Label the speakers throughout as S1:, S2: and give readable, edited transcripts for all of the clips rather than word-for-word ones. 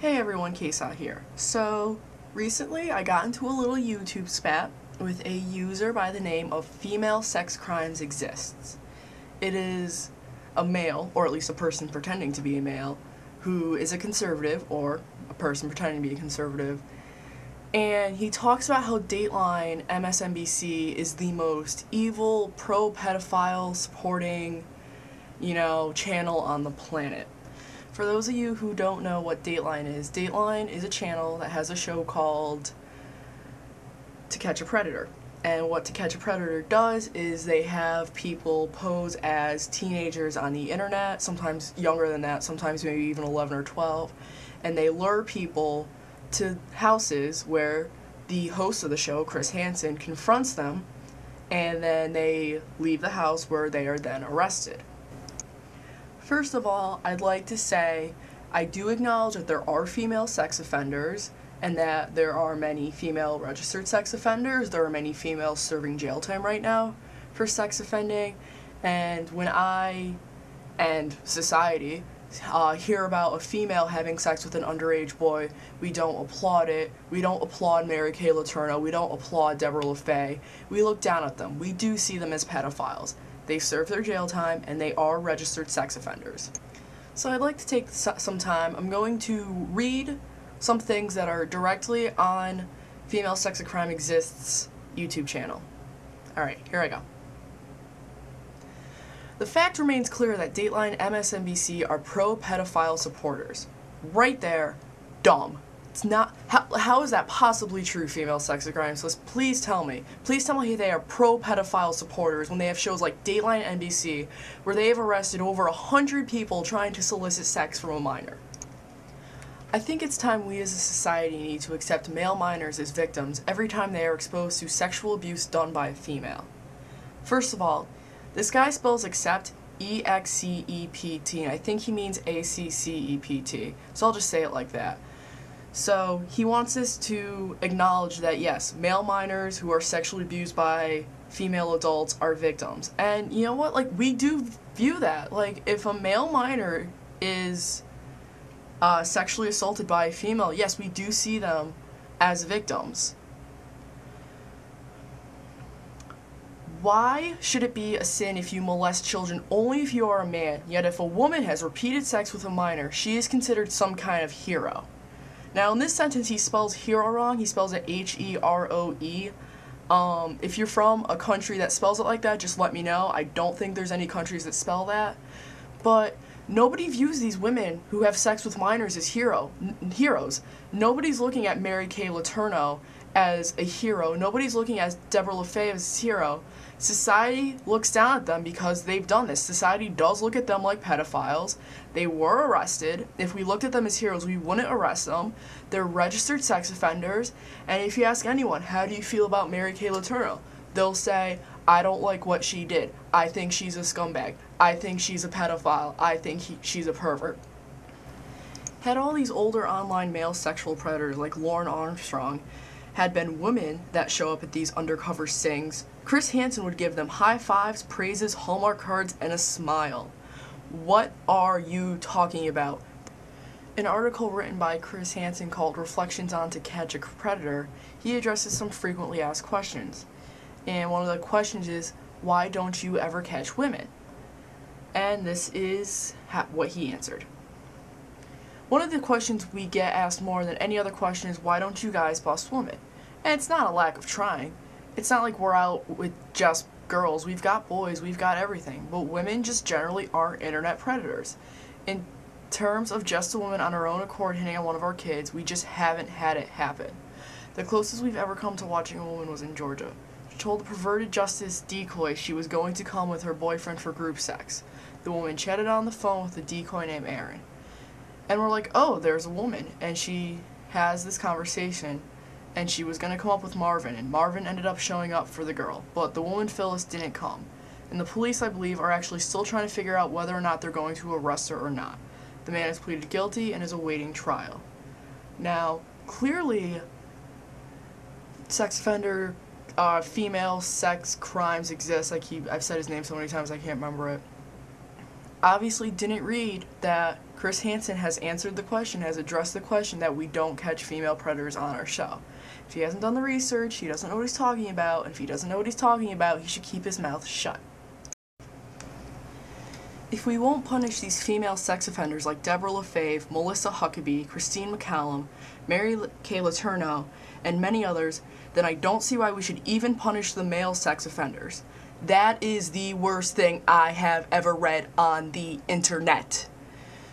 S1: Hey everyone, Kesa here. So, recently I got into a little YouTube spat with a user by the name of FemaleSexCrimesExist. It is a male, or at least a person pretending to be a male, who is a conservative, or a person pretending to be a conservative, and he talks about how Dateline MSNBC is the most evil, pro-pedophile supporting, channel on the planet. For those of you who don't know what Dateline is a channel that has a show called To Catch a Predator. And what To Catch a Predator does is they have people pose as teenagers on the internet, sometimes younger than that, sometimes maybe even 11 or 12, and they lure people to houses where the host of the show, Chris Hansen, confronts them, and then they leave the house where they are then arrested. First of all, I'd like to say I do acknowledge that there are female sex offenders and that there are many female registered sex offenders. There are many females serving jail time right now for sex offending, and when I and society hear about a female having sex with an underage boy, we don't applaud it. We don't applaud Mary Kay Letourneau. We don't applaud Deborah LaFay. We look down at them. We do see them as pedophiles. They serve their jail time, and they are registered sex offenders. So I'd like to take some time. I'm going to read some things that are directly on FemaleSexCrimesExist's YouTube channel. Alright, here I go. The fact remains clear that Dateline MSNBC are pro-pedophile supporters. Right there, dumb. It's not. How is that possibly true, Female Sex Crimes? Please tell me. Please tell me they are pro-pedophile supporters when they have shows like Dateline NBC, where they have arrested over 100 people trying to solicit sex from a minor. I think it's time we as a society need to accept male minors as victims every time they are exposed to sexual abuse done by a female. First of all, this guy spells accept E-X-C-E-P-T, and I think he means A-C-C-E-P-T, so I'll just say it like that. So, he wants us to acknowledge that, yes, male minors who are sexually abused by female adults are victims. And you know what? Like, we do view that. Like, if a male minor is sexually assaulted by a female, yes, we do see them as victims. Why should it be a sin if you molest children only if you are a man, yet if a woman has repeated sex with a minor, she is considered some kind of hero? Now, in this sentence, he spells hero wrong. He spells it H-E-R-O-E. If you're from a country that spells it like that, just let me know. I don't think there's any countries that spell that. But nobody views these women who have sex with minors as heroes. Nobody's looking at Mary Kay Letourneau as a hero. Nobody's looking at Deborah LaFay as a hero. Society looks down at them because they've done this. Society does look at them like pedophiles. They were arrested. If we looked at them as heroes, we wouldn't arrest them. They're registered sex offenders. And if you ask anyone, how do you feel about Mary Kay Letourneau? They'll say, I don't like what she did. I think she's a scumbag. I think she's a pedophile. I think she's a pervert. Had all these older online male sexual predators like Lauren Armstrong had been women that show up at these undercover stings, Chris Hansen would give them high fives, praises, Hallmark cards, and a smile. What are you talking about? An article written by Chris Hansen called Reflections on To Catch a Predator, he addresses some frequently asked questions. And one of the questions is, why don't you ever catch women? And this is what he answered. One of the questions we get asked more than any other question is, why don't you guys bust women? And it's not a lack of trying. It's not like we're out with just girls. We've got boys, we've got everything. But women just generally aren't internet predators. In terms of just a woman on her own accord hitting on one of our kids, we just haven't had it happen. The closest we've ever come to watching a woman was in Georgia. She told the perverted Justice Decoy she was going to come with her boyfriend for group sex. The woman chatted on the phone with a decoy named Aaron. And we're like, oh, there's a woman, and she has this conversation, and she was going to come up with Marvin, and Marvin ended up showing up for the girl, but the woman Phyllis didn't come. And the police, I believe, are actually still trying to figure out whether or not they're going to arrest her or not. The man has pleaded guilty and is awaiting trial. Now, clearly, sex offender, female sex crimes exist. I've said his name so many times I can't remember it. obviously didn't read that Chris Hansen has answered the question, has addressed the question that we don't catch female predators on our show. If he hasn't done the research, he doesn't know what he's talking about, and if he doesn't know what he's talking about, he should keep his mouth shut. If we won't punish these female sex offenders like Deborah LaFave, Melissa Huckabee, Christine McCallum, Mary Kay Letourneau, and many others, then I don't see why we should even punish the male sex offenders. That is the worst thing I have ever read on the internet.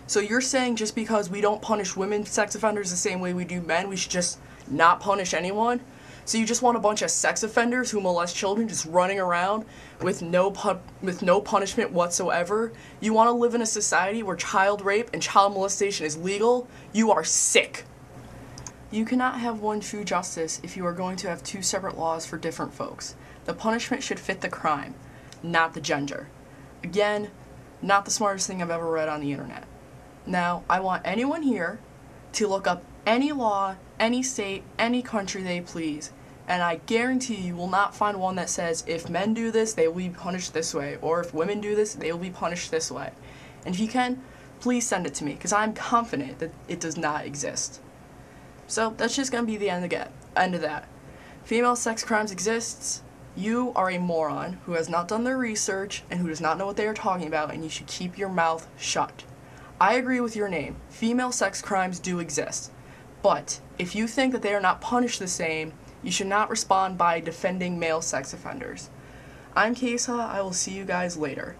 S1: So you're saying just because we don't punish women sex offenders the same way we do men, we should just not punish anyone? So you just want a bunch of sex offenders who molest children just running around with no punishment whatsoever? You want to live in a society where child rape and child molestation is legal? You are sick. You cannot have one true justice if you are going to have two separate laws for different folks. The punishment should fit the crime, not the gender. Again, not the smartest thing I've ever read on the internet. Now, I want anyone here to look up any law, any state, any country they please, and I guarantee you will not find one that says if men do this, they will be punished this way, or if women do this, they will be punished this way. And if you can, please send it to me, because I'm confident that it does not exist. So that's just going to be the end of that. Female sex crimes exists. You are a moron who has not done their research and who does not know what they are talking about, and you should keep your mouth shut. I agree with your name. Female sex crimes do exist. But if you think that they are not punished the same, you should not respond by defending male sex offenders. I'm Kesa. I will see you guys later.